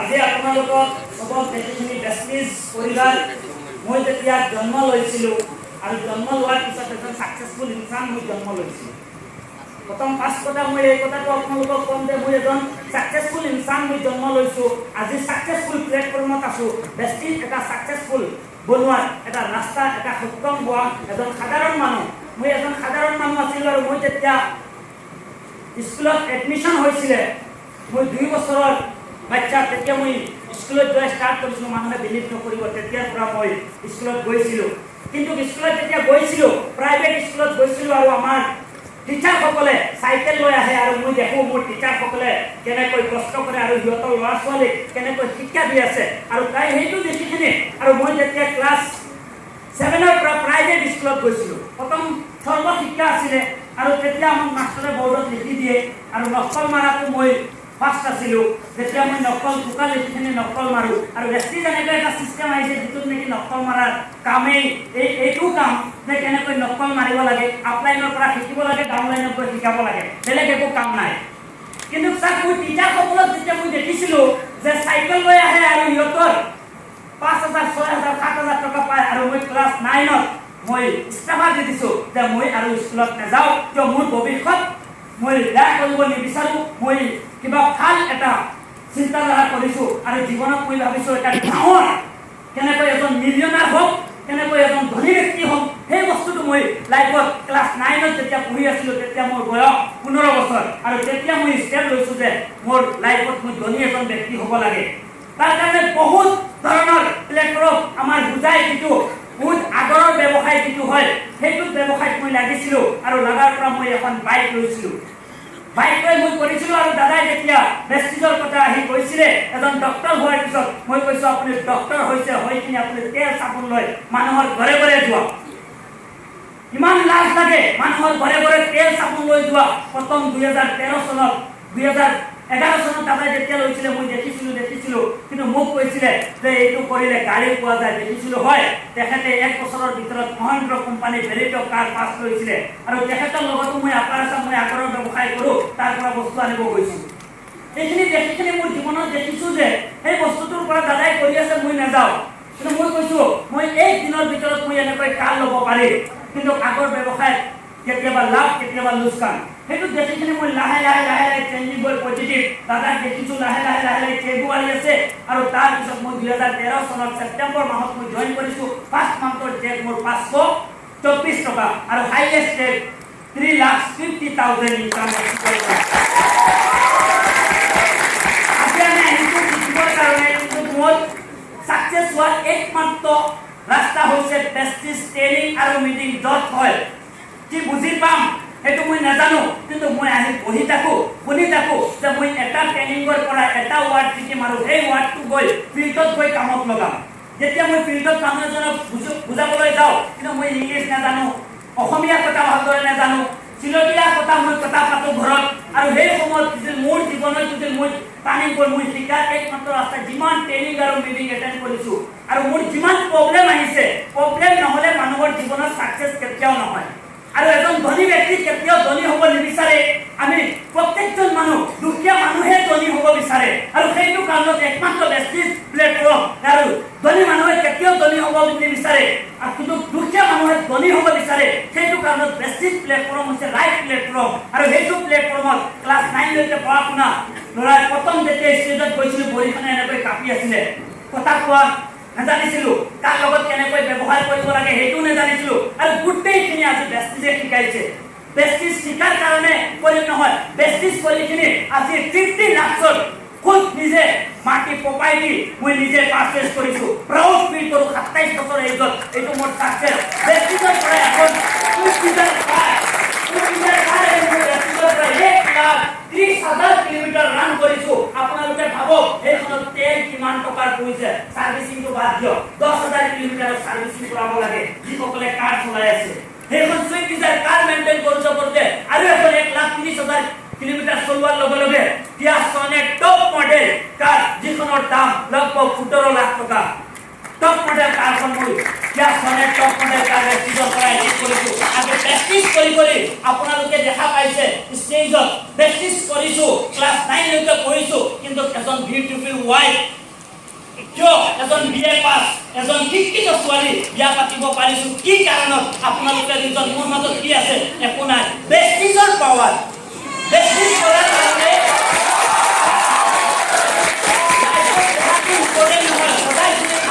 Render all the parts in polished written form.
আজি আপোনালোকক সবক দেখিখিনি প্ৰেষ্টিজ পৰিবাৰ মই যেতিয়া জন্ম লৈছিলোঁ আৰু জন্ম লোৱাৰ পিছত এজন সাকসেসফুল ইনসান মই জন্ম লৈছিলোঁ। প্ৰথম ফাৰ্ষ্ট কথা মই এই কথাটো আপোনালোকক ক'ম যে মই এজন সাকসেসফুল ইনসান মই জন্ম লৈছোঁ। আজি সাকসেসফুল প্লেটফৰ্মত আছোঁ। প্ৰেষ্টিজ এটা সাকসেসফুল বনোৱাৰ এটা ৰাস্তা এটা সক্ষম হোৱা এজন সাধাৰণ মানুহ। মই এজন সাধাৰণ মানুহ আছিলোঁ আৰু মই যেতিয়া স্কুলত এডমিশ্যন হৈছিলে মই 2 বছৰৰ বাচ্চা তেতিয়া মই স্কুলত যোৱা ষ্টাৰ্ট কৰিছিলোঁ। মানুহে বিলিভ নকৰিব তেতিয়াৰ পৰা মই স্কুলত গৈছিলোঁ। কিন্তু স্কুলত যেতিয়া গৈছিলোঁ প্ৰাইভেট স্কুলত গৈছিলোঁ আৰু আমাৰ টিচাৰসকলে চাইকেল লৈ আহে আৰু মই দেখোঁ মোৰ টিচাৰসকলে কেনেকৈ কষ্ট কৰে আৰু সিহঁতৰ ল'ৰা ছোৱালীক কেনেকৈ শিক্ষা দি আছে আৰু তাই সেইটো দেখিখিনি আৰু মই যেতিয়া ক্লাছ 7ৰ পৰা প্ৰাইভেট স্কুলত গৈছিলোঁ প্ৰথম সৰ্বশিক্ষা আছিলে আৰু তেতিয়া আমাক মাষ্টৰে বৰ্ডত লিখি দিয়ে আৰু নকল মাৰাটো মই ফাৰ্ষ্ট আছিলোঁ। যেতিয়া মই নকল টোকা লিখিখিনি নকল মাৰোঁ আৰু বেছি যেনেকৈ এটা চিষ্টেম আহিছে যিটোত নেকি নকল মাৰাৰ কামেই এইটো কাম যে কেনেকৈ নকল মাৰিব লাগে আপলাইনৰ পৰা শিকিব লাগে ডাউনলাইনৰ পৰা শিকাব লাগে বেলেগ একো কাম নাই। কিন্তু তাক মই টিচাৰসকলক যেতিয়া মই দেখিছিলোঁ যে চাইকেল লৈ আহে আৰু সিহঁতৰ 5,000 6,000 7,000 টকা পায় আৰু মই ক্লাছ 9ত মই ইস্তফা দি দিছোঁ যে মই আৰু স্কুলত নাযাওঁ কিয় মোৰ ভৱিষ্যত মই বেয়া কৰিব নিবিচাৰোঁ। মই কিবা ভাল এটা চিন্তাধাৰা কৰিছোঁ আৰু জীৱনত মই ভাবিছোঁ এটা ডাঙৰ কেনেকৈ এজন মিলিয়নাৰ হওক কেনেকৈ এজন ধনী ব্যক্তি হওক সেই বস্তুটো মই লাইফত ক্লাছ 9ত যেতিয়া পঢ়ি আছিলোঁ তেতিয়া মোৰ বয়স 15 বছৰ আৰু তেতিয়া মই ষ্টেপ লৈছোঁ যে মোৰ লাইফত মই ধনী এজন ব্যক্তি হ'ব লাগে। তাৰ কাৰণে বহুত ধৰণৰ প্লেটফৰ্ম আমাৰ বুজাই যিটো বহুত আগৰৰ ব্যৱসায় যিটো হয় সেইটো ব্যৱসায়ত মই লাগিছিলোঁ আৰু লগাৰ পৰা মই এখন বাইক লৈছিলোঁ। বাইক লৈ মই কৰিছিলোঁ আৰু দাদাই যেতিয়া প্ৰেষ্টিজৰ কথা আহি কৈছিলে এজন ডক্টৰ হোৱাৰ পিছত মই কৈছোঁ আপুনি ডক্টৰ হৈছে হৈ কিনে আপুনি তেল চাবোন লৈ মানুহৰ ঘৰে ঘৰে যোৱা। ইমান লাজ লাগে মানুহৰ ঘৰে ঘৰে তেল চাবোন লৈ যোৱা। প্ৰথম 2013 চনত 2011 চনত দাদাই যেতিয়া লৈছিলে মই দেখিছিলোঁ কিন্তু মোক কৈছিলে যে এইটো কৰিলে গাড়ী পোৱা যায় দেখিছিলোঁ হয়। তেখেতে 1 বছৰৰ ভিতৰত মহেন্দ্ৰ কোম্পানী ভেলিটো কাৰ পাছ কৰিছিলে আৰু তেখেতৰ লগতো মই আপাৰাচাম মই আগৰৰ ব্যৱসায় কৰোঁ তাৰ পৰা বস্তু আনিব গৈছোঁ। এইখিনি দেখিখিনি মোৰ জীৱনত দেখিছোঁ যে সেই বস্তুটোৰ পৰা দাদাই কৰি আছে মই নাযাওঁ। কিন্তু মই কৈছোঁ মই 1 দিনৰ ভিতৰত মই এনেকৈ কাৰ ল'ব পাৰিম কিন্তু আগৰ ব্যৱসায়ত কেতিয়াবা লাভ কেতিয়াবা লোকচান সেইটো দেখিখিনি মই লাহে চেঞ্জিং হৈ পজিটিভ দাদাক দেখিছোঁ লাহে ফেব্ৰুৱাৰী আছে আৰু তাৰপিছত মই 2013 চনত ছেপ্টেম্বৰ মাহত মই জইন কৰিছোঁ। ফাৰ্ষ্ট মান্থৰ চেক মোৰ 524 টকা আৰু হাইয়েষ্ট চেক 3,50,000 ইনকাম কৰিছোঁ। আজি আমি আহিছোঁ শিকিবৰ কাৰণে কিন্তু মোৰ ছাকচেছ হোৱাৰ একমাত্ৰ ৰাস্তা হৈছে প্ৰেষ্টিজ ট্ৰেইনিং আৰু মিটিং য'ত হয় কি বুজি পাম সেইটো মই নাজানো কিন্তু মই আহি পঢ়ি থাকোঁ শুনি থাকোঁ যে মই এটা ট্ৰেইনিঙৰ পৰা এটা ৱাৰ্ড শিকিম আৰু সেই ৱাৰ্ডটো গৈ ফিল্ডত গৈ কামত লগাম। যেতিয়া মই ফিল্ডত মানুহ এজনক বুজাবলৈ যাওঁ কিন্তু মই ইংলিছ নাজানো অসমীয়া কথা ভালদৰে নাজানো চিলতীয়া কথা মই কথা পাতোঁ ঘৰত আৰু সেই সময়ত মোৰ জীৱনত যদি মই টাৰ্ণিং পইণ্ট মই শিকাৰ একমাত্ৰ ৰাস্তা যিমান ট্ৰেইনিং আৰু মিটিং এটেণ্ড কৰিছোঁ আৰু মোৰ যিমান প্ৰব্লেম আহিছে প্ৰব্লেম নহ'লে মানুহৰ জীৱনত ছাকচেছ কেতিয়াও নহয়। আৰু এজন ধনী ব্যক্তি কেতিয়াও ধনী হ'ব নিবিচাৰে। আমি প্ৰত্যেকজন মানুহ দুখীয়া মানুহে ধনী হ'ব বিচাৰে আৰু সেইটো কাৰণত একমাত্ৰ প্ৰেষ্টিজ প্লেটফৰ্ম আৰু ধনী মানুহে কেতিয়াও ধনী হ'ব নিবিচাৰে আৰু কিন্তু দুখীয়া মানুহে ধনী হ'ব বিচাৰে সেইটো কাৰণত প্ৰেষ্টিজ প্লেটফৰ্ম হৈছে ৰাইট প্লেটফৰ্ম আৰু সেইটো প্লেটফৰ্মত ক্লাছ 9লৈকে পঢ়া শুনা ল'ৰাই প্ৰথম যেতিয়া ষ্টেজত গৈছিলোঁ ভৰিখনে এনেকৈ কাঁপি আছিলে কথা কোৱা নাজানিছিলোঁ কাৰ লগত কেনেকৈ ব্যৱহাৰ কৰিব লাগে সেইটো নাজানিছিলোঁ আৰু গোটেইখিনি আজি প্ৰেষ্টিজে শিকাইছে। প্ৰেষ্টিজ শিকাৰ কাৰণে কৰিম নহয় প্ৰেষ্টিজ কৰিখিনি আজি 50 লাখৰ খুদ নিজে মাটি পকাই দি মই নিজে পাৰ্চেছ কৰিছোঁ। প্ৰাউড ফিল কৰোঁ 27 বছৰ এজত এইটো মোৰ ছাকচেছ। প্ৰেষ্টিজৰ পৰা এখন 1,30,000 কিলোমিটাৰ ৰান কৰিছোঁ। আপোনালোকে ভাবক সেইখনত তেল কিমান টকাৰ পৰিছে ছাৰ্ভিচিংটো বাদ দিয়ক 10,000 কিলোমিটাৰৰ ছাৰ্ভিচিং কৰাব লাগে যিসকলে কাৰ চলাই আছে। সেইখন চুইফ্ট ডিজায়াৰ কাৰ মেইনটেইন কৰিছে আৰু এখন 1,30,000 কিলোমিটাৰ চলোৱাৰ লগে লগে কিয়া সনেট টপ মডেল কাৰ যিখনৰ দাম লগভগ 17 লাখ টকা টপ মডেল কাৰখন মই কিয়া সনেট টপ মডেল কাৰ ৰেজিষ্ট্ৰেশ্যন কৰাই হেড কৰিছোঁ। আৰু প্ৰেক্টিছ কৰি আপোনালোকে দেখা পাইছে ষ্টেজত প্ৰেক্টিছ কৰিছোঁ ক্লাছ 9 লৈকে পঢ়িছোঁ কিন্তু এজন বিউটিফুল ৱাইফ কিয় এজন বিএ পাছ এজন শিক্ষিত ছোৱালী বিয়া পাতিব পাৰিছো কি কাৰণত আপোনালোকে দুজন মোৰ মাজত কি আছে একো নাই বেষ্টিজৰ পাৱাৰ বেষ্টিজ কৰাৰ কাৰণে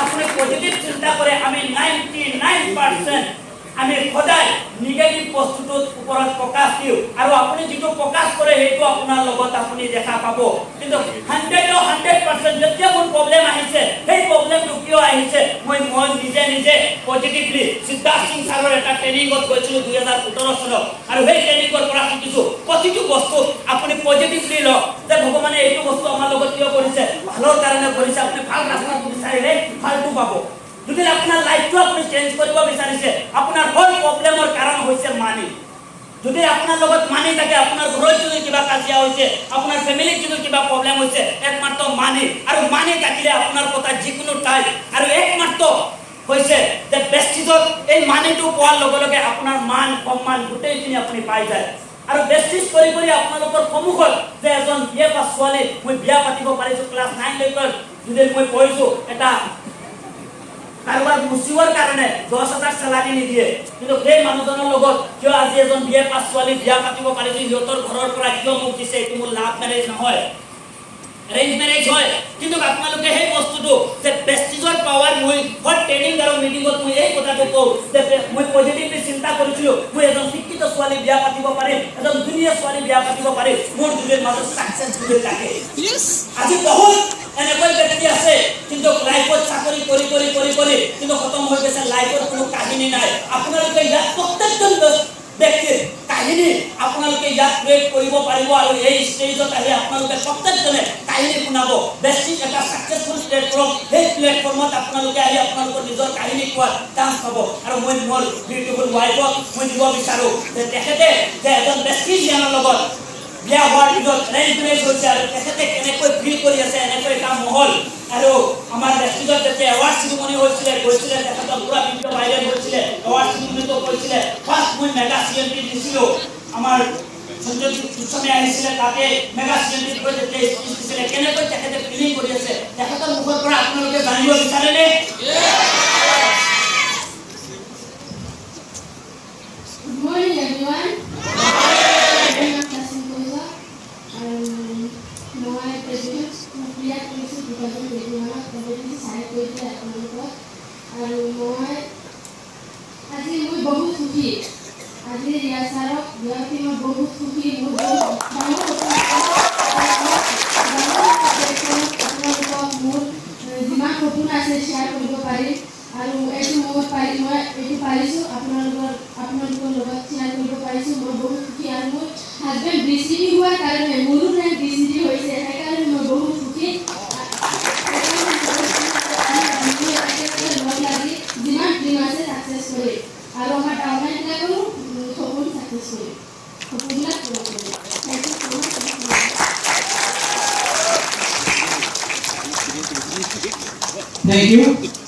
আপুনি পজিটিভ চিন্তা কৰে আমি 99% আমি সদায় নিগেটিভ বস্তুটোৰ ওপৰত ফোকাস দিওঁ আৰু আপুনি যেটো ফোকাস কৰে হেতু আপোনাৰ লগত আপুনি দেখা পাব কিন্তু 100% যেতিয়া মোৰ প্ৰবলেম আহিছে সেই প্ৰবলেমটো কিয় আহিছে মই নিজে পজিটিভলি সিদ্ধাৰ্থ সিং ছাৰৰ এটা ট্ৰেনিংত গৈছিলো 2017 চনত আৰু সেই ট্ৰেনিংৰ পৰা শিকিছো প্ৰতিটো বস্তু আপুনি পজিটিভলি লওক যে ভগৱানে এইটো বস্তু আমাৰ লগত কিয় কৰিছে ভালৰ কাৰণে কৰিছে আপুনি ভাল ৰাস্তাটো বিচাৰিলে ভালটো পাব যদি আপোনাৰ লাইফটো আপুনি চেঞ্জ কৰিব বিচাৰিছে আপোনাৰ হল প্ৰবলেমৰ কাৰণ হৈছে মানি যদি আপোনাৰ লগত মানি থাকে আপোনাৰ ঘৰত যদি কিবা কাজিয়া হৈছে আপোনাৰ ফ্যামিলিত যদি কিবা প্ৰবলেম হৈছে একমাত্ৰ মানি আৰু মানি থাকিলে আপোনাৰ কথা যিকোনো টাইপ আৰু একমাত্ৰ হৈছে যে বেষ্টিজত এই মানিটো পোৱাৰ লগে লগে আপোনাৰ মান সম্মান গোটেইখিনি আপুনি পাই যায় আৰু বেষ্টিজ কৰি আপোনালোকৰ সন্মুখত যে এজন বিয়া পাছ ছোৱালী মই বিয়া পাতিব পাৰিছো ক্লাছ 9 লৈকে যদি মই পঢ়িছো এটা কাৰোবাৰ মুচিবৰ কাৰণে 10,000 চেলাৰী নিদিয়ে কিন্তু সেই মানুহজনৰ লগত কিয় আজি এজন বিএ পাছ ছোৱালী বিয়া পাতিব পাৰিছে সিহঁতৰ ঘৰৰ পৰা কিয় মোক দিছে এইটো মোৰ লাভ মেৰেজ নহয় এৰেঞ্জ মেৰেজ হয় কিন্তু আপোনালোকে সেই বস্তুটো যে বেষ্টিজৰ পাৱাৰ মই হট ট্ৰেনিং আৰু মিটিংত মই এই কথাটো কওঁ যে মই পজিটিভলি চিন্তা কৰিছিলো মই এজন শিক্ষিত ছোৱালী বিয়া পাতিব পাৰিম এজন ধুনীয়া ছোৱালী বিয়া পাতিব পাৰিম মোৰ দুজনৰ মাজত সাকসেছ বুলি থাকে আজি বহুত এনেকৈ ব্যক্তি আছে কিন্তু লাইফত চাকৰি কৰি কিন্তু খতম হৈ গৈছে লাইফৰ কোনো কাহিনী নাই আপোনালোকে ইয়াত প্ৰত্যেকজন ব্যক্তিৰ কাহিনী আপোনালোকে ইয়াত ক্ৰিয়েট কৰিব পাৰিব আৰু এই ষ্টেজত আহি আপোনালোকে প্ৰত্যেকজনে কাহিনী শুনাব বেষ্টিজ এটা সাকসেসফুল প্লেটফৰ্ম এই প্লেটফৰ্মত আপোনালোকে আহি আপোনালোকৰ নিজৰ কাহিনী কোৱাৰ চান্স পাব আৰু মই মোৰ বিউটিফুল ৱাইফক মই দিব বিচাৰো যে তেখেতে যে এজন বেষ্টিজিয়ানৰ লগত বিয়া হোৱাৰ পিছত এৰেঞ্জ মেৰেজ হৈছে আৰু তেখেতে কেনেকৈ ফিল কৰি আছে এনেকৈ এটা মহল আৰু আমাৰ বেষ্টিজত যেতিয়া এৱাৰ্ড চেৰিমনি হৈছিলে গৈছিলে তেখেতৰ পুৰা ভিডিঅ ভাইৰেল হৈছিলে এৱাৰ্ড চেৰিমনিটো কৰিছিলে ফাৰ্ষ্ট মই মেগা চিএমপি দিছিলোঁ আমাৰ সঞ্জয় গোস্বামী আহিছিলে তাতে মেগা চিএমপি গৈ যেতিয়া স্পীচ দিছিলে কেনেকৈ তেখেতে ফিলিং কৰি আছে তেখেতৰ মুখৰ পৰা আপোনালোকে জানিব বিচাৰেনে Good morning everyone. আৰু মই আজি মই বহুত সুখী আজি ৰিয়াসাৰক বিয়াতে মই বহুত সুখী মোৰ মোৰ যিমান সপোন আছে শ্বেয়াৰ কৰিব পাৰিম আৰু এইটো মই পাৰিছোঁ আপোনালোকৰ লগত শ্বেয়াৰ কৰিব পাৰিছোঁ মই বহুত সুখী আৰু মোৰ হাজবেণ্ড বিচিডি হোৱাৰ কাৰণে মোৰো ৰেংক বিচিডি হৈছে সেইকাৰণে মই বহুত সুখী যিমান ড্ৰিম আছে সাকসেস কৰি আৰু আমাৰ টাউনবিলাকৰো সপোন সাকসেস কৰি সপোনবিলাক পূৰণ কৰি Thank you.